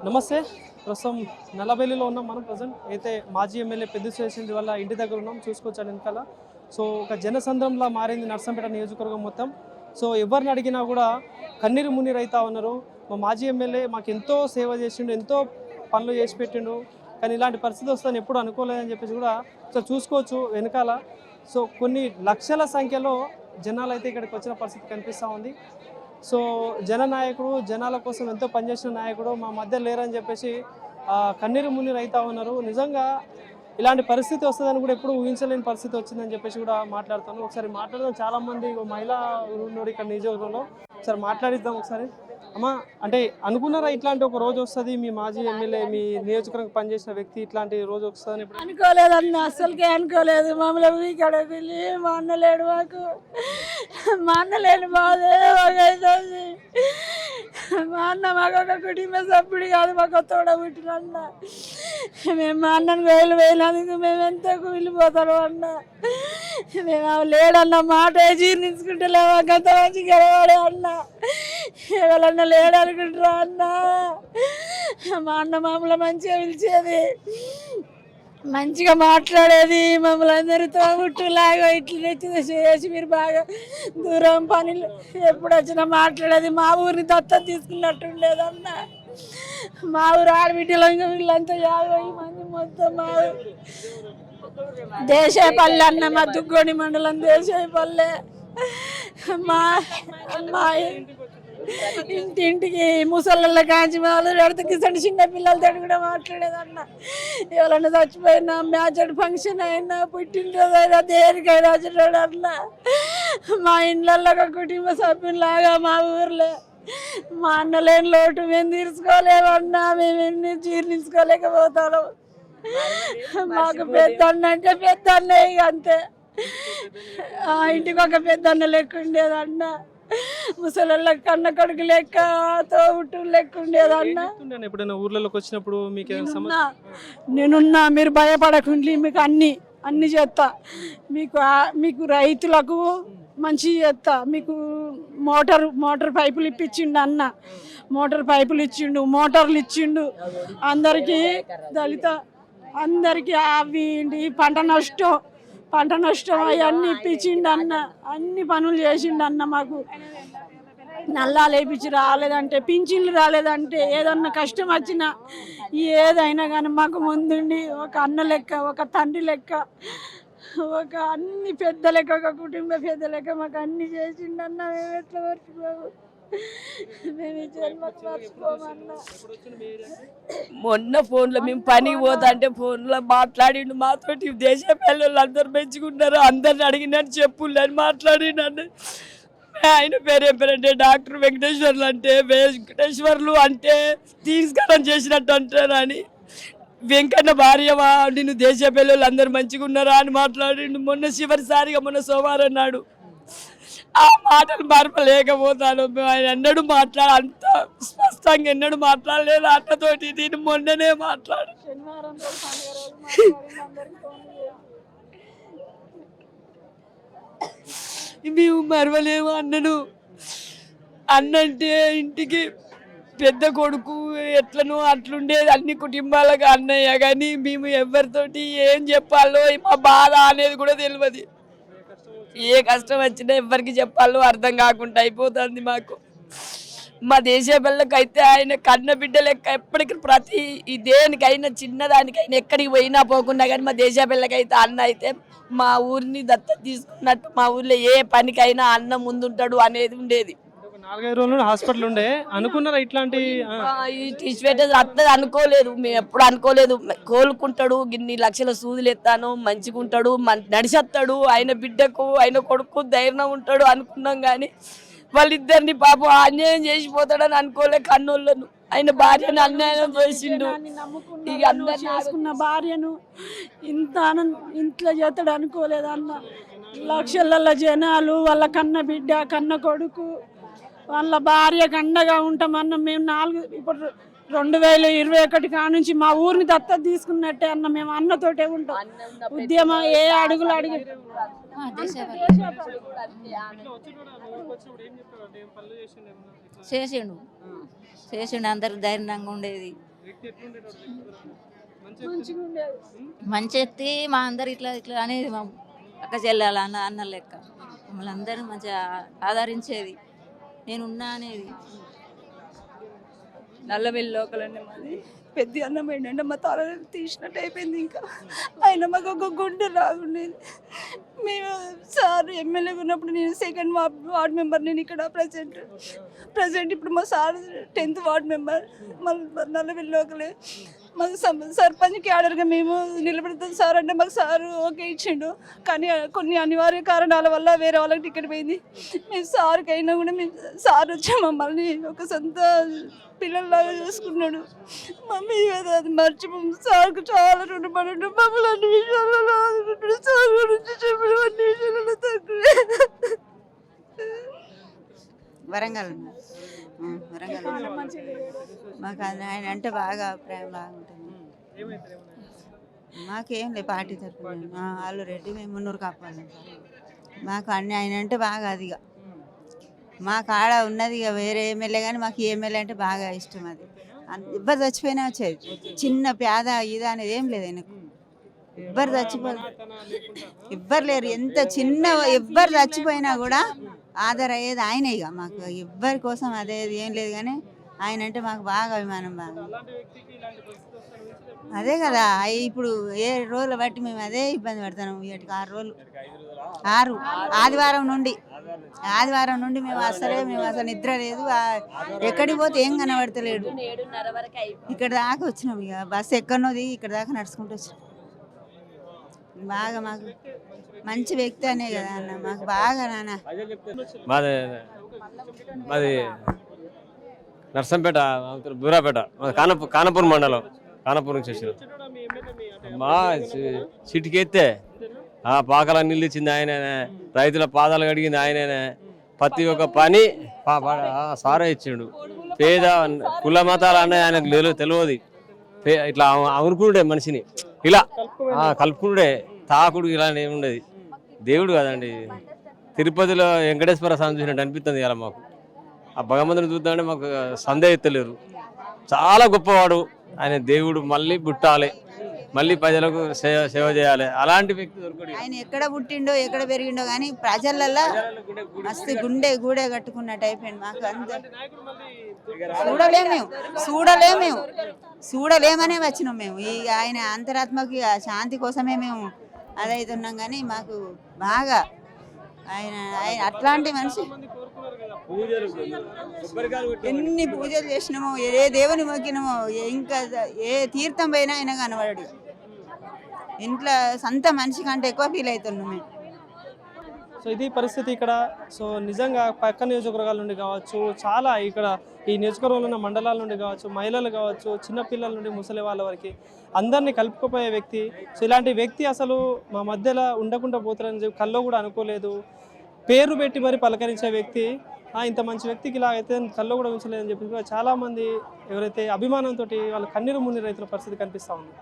నమస్తే. ప్రస్తుతం నల్లబెల్లిలో ఉన్నాం మనం. ప్రజెంట్ అయితే మాజీ ఎమ్మెల్యే పెద్ద శేషేంద్ర వల్ల ఇంటి దగ్గర ఉన్నాం. చూసుకోవచ్చాను వెనకాల. సో ఒక జనసంద్రంలా మారింది నర్సంపేట నియోజకవర్గం మొత్తం. సో ఎవరిని అడిగినా కూడా కన్నీరు మున్నీరు అవుతా ఉన్నారు. మా మాజీ ఎమ్మెల్యే మాకు ఎంతో సేవ చేసిండు, ఎంతో పనులు చేసి పెట్టిండు, కానీ ఇలాంటి పరిస్థితి వస్తుందని ఎప్పుడు అనుకోలేదని చెప్పేసి కూడా సో చూసుకోవచ్చు వెనకాల. సో కొన్ని లక్షల సంఖ్యలో జనాలు అయితే ఇక్కడికి వచ్చిన పరిస్థితి కనిపిస్తూ ఉంది. సో జననాయకుడు, జనాల కోసం ఎంతో పనిచేసిన నాయకుడు మా మధ్య లేరని చెప్పేసి కన్నీరు మున్నీరు అవుతా ఉన్నారు. నిజంగా ఇలాంటి పరిస్థితి వస్తుందని కూడా ఎప్పుడు ఊహించలేని పరిస్థితి వచ్చిందని చెప్పేసి కూడా మాట్లాడుతాను. ఒకసారి మాట్లాడదాం. చాలామంది మహిళా ఉన్నాడు ఇక్కడ నియోజకవర్గంలో. ఒకసారి మాట్లాడిద్దాం ఒకసారి. అమ్మా, అంటే అనుకున్నారా ఇట్లాంటి ఒక రోజు వస్తుంది, మీ మాజీ ఎమ్మెల్యే మీ నియోజకవర్గం పనిచేసిన వ్యక్తి ఇట్లాంటి రోజు వస్తుందని? అనుకోలేదన్న, అస్సలకే అనుకోలేదు. మమ్మల్ని ఇక్కడ వెళ్ళి మా అన్న లేడు, మాకు మా అన్న లేని బాధే మాకైతుంది. మా అన్న మాకు ఒక కుటుంబ సభ్యుడు కాదు, మాకు తోడ పుట్టిన అన్న. మేము మా అన్నను వేయినందుకు మేము ఎంతో వెళ్ళిపోతాను అన్న. మేము లేడన్న మాట జీర్ణించుకుంటలేము. గత మంచి గెలవాడే అన్న, ఎవరన్నా లేడనుకుంటారా అన్న. మా అన్న మమ్మల్ని మంచిగా పిలిచేది, మంచిగా మాట్లాడేది, మమ్మల్ని అందరితో గుట్టులాగా ఇట్లా చేసి మీరు బాగా దూరం పనులు ఎప్పుడు వచ్చినా మాట్లాడేది. మా ఊరిని దత్తత తీసుకున్నట్టుండేది అన్న. మా ఊరు ఆడబిడ్డలు ఇంకా వీళ్ళంతా 50 మంది మొత్తం మా దేశాయపల్లె అన్న, మా దుగ్గోని మండలం దేశాయపల్లె. మా ఇంటింటికి ముసళ్ళ కాంచి వాళ్ళు పెడితే చిన్న పిల్లలతో కూడా మాట్లాడేదన్న. ఎవరన్నా చచ్చిపోయినా, మ్యాచ్ ఫంక్షన్ అయినా, పుట్టినరోజు అయినా, దేనికైనా వచ్చాడు అన్న. మా ఇండ్లలో ఒక కుటుంబ సభ్యులాగా మా ఊర్లో. మా అన్న లేని లోటు మేము తీర్చుకోలేమన్నా, మేము ఎన్ని జీర్ణించుకోలేకపోతాను. మాకు పెద్ద అన్న అంటే పెద్ద అన్నయ్య అంతే. ఇంటికి ఒక పెద్ద అన్న లెక్క ఉండేదన్న. ముసలి కన్న కొడుకు లెక్క, తోబుట్టు లెక్క ఉండేదన్న. ఎప్పుడైనా ఊర్లలోకి వచ్చినప్పుడు నేనున్నా, మీరు భయపడకుండి, మీకు అన్ని చేస్తా. మీకు రైతులకు మంచి చేస్తా. మీకు మోటార్ పైపులు ఇప్పించిండు అన్న. మోటార్ పైపులు ఇచ్చిండు, మోటార్లు ఇచ్చిండు. అందరికీ దళిత అందరికీ అవి పంట నష్టం అవన్నీ ఇప్పించిండు అన్న. అన్ని పనులు చేసిండు అన్న. మాకు నల్లాలు వేయించి రాలేదంటే, పింఛన్లు రాలేదంటే, ఏదన్నా కష్టం వచ్చినా ఏదైనా కానీ మాకు ముందుండి ఒక అన్న లెక్క, ఒక తండ్రి లెక్క, ఒక అన్ని పెద్ద లెక్క, ఒక కుటుంబ పెద్ద లెక్క మాకు అన్ని చేసిండు అన్న. మేము ఎట్లా మర్చిపోము, మేము ఈ జన్మకు మర్చిపోమన్నా. మొన్న ఫోన్లో మేము పనికి పోతా అంటే ఫోన్లో మాట్లాడిండు మాతోటి. దేశ పిల్లలు అందరు పెంచుకుంటారు, అందరిని అడిగినట్టు చెప్పులు అని మాట్లాడిండు. ఆయన పేరు ఏం పేరంటే డాక్టర్ వెంకటేశ్వర్లు అంటే, వెంకటేశ్వర్లు అంటే తీసుకరం చేసినట్టు అంటారు అని. వెంకన్న భార్యవా, నేను దేశ పిల్లలు అందరు మంచిగా ఉన్నారా అని మాట్లాడిండు. మొన్న చివరిసారిగా మొన్న సోమవారం నాడు ఆ మాటలు మరపలేకపోతాను. ఆయన ఎన్నడూ అంత స్పష్టంగా ఎన్నడూ మాట్లాడలేదు అన్నతోటి. నేను మొన్ననే మాట్లాడు. మేము మరవలేము అన్నను. అన్నంటే ఇంటికి పెద్ద కొడుకు ఎట్లనో అట్లుండేది అన్ని కుటుంబాలకు అన్నయ్య. కానీ మేము ఎవరితోటి ఏం చెప్పాలో, మా బాధ అనేది కూడా తెలియదు. ఏ కష్టం వచ్చినా ఎవరికి చెప్పాలో అర్థం కాకుండా అయిపోతుంది మాకు. మా దేశ పిల్లకైతే ఆయన కన్న బిడ్డ లెక్క. ఎప్పటికీ ప్రతి దేనికైనా చిన్నదానికైనా ఎక్కడికి పోయినా పోకుండా కానీ మా దేశ పిల్లకైతే అన్న అయితే మా ఊరిని దత్తత తీసుకున్నట్టు. మా ఊర్లో ఏ పనికైనా అన్న ముందుంటాడు అనేది ఉండేది. 4-5 రోజులు హాస్పిటల్ ఉండే. అనుకున్నారా ఇట్లాంటి అత్తది? అనుకోలేదు, మేము ఎప్పుడు అనుకోలేదు. కోలుకుంటాడు, ఇన్ని లక్షల సూదులు ఎత్తాను, మంచిగా ఉంటాడు, నడిచేస్తాడు, ఆయన బిడ్డకు ఆయన కొడుకు ధైర్యం ఉంటాడు అనుకున్నాం. కానీ వాళ్ళిద్దరిని పాపం అన్యాయం చేసిపోతాడని అనుకోలే. కన్నోళ్ళను ఆయన భార్యను అన్యాయం చేసిండు. ఇక అందరు చేసుకున్న భార్యను ఇంట్లో చేస్తాడు అనుకోలేదు అన్న. లక్షల జనాలు, వాళ్ళ కన్న బిడ్డ, కన్న కొడుకు, వాళ్ళ భార్యకు అండగా ఉంటామన్న. మేము ఇప్పుడు 2021 కానుంచి మా ఊరిని దత్తత తీసుకున్నట్టే అన్న. మేము అన్నతోటే ఉంటాం. ఉద్యమం ఏ అడుగులు అడిగి చేసిండు అందరికి ధైర్యంగా ఉండేది. వ్యక్తి ఎట్లుండేటోడు? మంచిగా ఉండేది. మంచి ఎత్తి మా అందరు ఇట్లా ఇట్లా అనేది మా అక్క చెల్లెల అన్న లెక్క మమ్మల్ని అందరూ మంచిగా ఆదరించేది, నేనున్నా అనేది. నల్లవెల్లి లోకలన్నీ మాది. పెద్ద అన్నం ఏంటంటే మా తల తీసినట్టు అయిపోయింది. ఇంకా ఆయన మాకు ఒక గుండె లాగుండేది. మేము సార్ ఎమ్మెల్యేగా ఉన్నప్పుడు నేను 2nd వార్డ్ మెంబర్, నేను ఇక్కడ ప్రజెంట్ ఇప్పుడు మా సార్ 10th వార్డ్ మెంబర్, మళ్ళీ నల్లవెల్లి లోకలే. మాకు సర్పంచ్ క్యాడర్గా మేము నిలబెడతాం సార్ అంటే మాకు సార్ ఓకే ఇచ్చిండు. కానీ కొన్ని అనివార్య కారణాల వల్ల వేరే వాళ్ళకి టికెట్ పోయింది. మేము సార్కి అయినా కూడా మేము సార్ వచ్చి మమ్మల్ని ఒక సొంత పిల్లల్లాగా చూసుకున్నాడు. మమ్మీ అది మర్చిపోయి సార్కు చాలా రుణపడి ఉంటాం. మమ్మల్ని అన్ని విషయాలలో ఆదుకుంటాడు. సార్ గురించి చెప్పిన అన్ని విషయాలలో తక్కువ. వరంగల్ మాకు ఆయన అంటే బాగా ప్రేమ బాగా ఉంటుంది. మాకేం లేదు పార్టీ తరఫున వాళ్ళు రెడ్డి, మేము మున్నూరు కాపాలి. మాకు అన్ని ఆయన అంటే బాగా అదిగా మాకు ఆడ ఉన్నది ఇక వేరే ఎమ్మెల్యే కానీ మాకు ఈ ఎమ్మెల్యే అంటే బాగా ఇష్టం. అది ఎవ్వరు చచ్చిపోయినా వచ్చేది, చిన్న పేద ఇది అనేది ఏం లేదు ఆయనకు. ఎవ్వరు ఎవ్వరు లేరు, ఎంత చిన్న ఎవ్వరు చచ్చిపోయినా కూడా ఆధార్ అయ్యేది ఆయనే. ఇక మాకు ఎవ్వరి కోసం అదే ఏం లేదు కానీ ఆయన అంటే మాకు బాగా అభిమానం. బాగా అదే కదా ఇప్పుడు ఏ రోజులు బట్టి మేము అదే ఇబ్బంది పడతాం. వీటికి 6 రోజులు 6 ఆదివారం నుండి మేము అసలు నిద్ర లేదు. ఎక్కడికి పోతే ఏం కనబడతలేడు. ఇక్కడ దాకా వచ్చినాం. ఇక బస్సు ఎక్కడనో దిగి ఇక్కడ దాకా నడుచుకుంటూ వచ్చినాం. బాగా మాకు మంచి వ్యక్తి అనే కదా అన్న, మాకు బాగా నాన్న. మాది నర్సంపేట, బూరాపేట, కానపూర్ మండలం, కానపూర్ నుంచి వచ్చారు. మా సిటీకెత్తే పాకల నీళ్ళు ఇచ్చింది ఆయననే, రైతుల పాదాలు కడిగింది ఆయననే, ప్రతి ఒక్క పని సారే ఇచ్చిండు. పేద కుల మతాలు అనే ఆయనకు తెలియదు. ఇట్లా అనుకుంటే మనిషిని ఇలా కలుపుకుంటే తాకుడు ఇలా ఏముండేది. దేవుడు కదండి. తిరుపతిలో వెంకటేశ్వర స్వామి చూసినట్టు అనిపిస్తుంది ఇలా మాకు. ఆ భగవంతుని చూద్దామంటే మాకు సందేహితలేరు. చాలా గొప్పవాడు ఆయన. దేవుడు మళ్ళీ పుట్టాలి, మళ్ళీ ప్రజలకు సేవ చేయాలి. అలాంటి వ్యక్తి దొరకడు. ఆయన ఎక్కడ పుట్టిండో ఎక్కడ పెరిగిండో కానీ ప్రజలల్లో మస్తు గూడే కట్టుకున్నట్టు అయిపోయింది. మాకు అంత చూడలేమనే వచ్చినాం మేము. ఈ ఆయన అంతరాత్మకి శాంతి కోసమే మేము అదైతున్నాం. కానీ మాకు బాగా ఆయన అట్లాంటి మనిషి. ఎన్ని పూజలు చేసినామో, ఏ దేవుని మొక్కినామో, ఇంకా ఏ తీర్థం పోయినా ఆయన కనబడాడు. ఇంట్లో సొంత మనిషి కంటే ఎక్కువ ఫీల్ అవుతున్నాం మేము. సో ఇది పరిస్థితి ఇక్కడ. సో నిజంగా పక్క నియోజకవర్గాల నుండి కావచ్చు, చాలా ఇక్కడ ఈ నియోజకవర్గంలో ఉన్న మండలాల నుండి కావచ్చు, మహిళలు కావచ్చు, చిన్నపిల్లల నుండి ముసలి వాళ్ళ వరకు అందరినీ కలుపుకుపోయే వ్యక్తి. సో ఇలాంటి వ్యక్తి అసలు మా మధ్యలో ఉండకుండా పోతారని చెప్పి కల్లో కూడా అనుకోలేదు. పేరు పెట్టి మరి పలకరించే వ్యక్తి, ఇంత మంచి వ్యక్తికి ఇలా అయితే కల్లో కూడా ఉంచలేదని చెప్పి చాలామంది ఎవరైతే అభిమానంతో వాళ్ళ కన్నీరు మున్నీరు రైతుల పరిస్థితి కనిపిస్తూ ఉంది.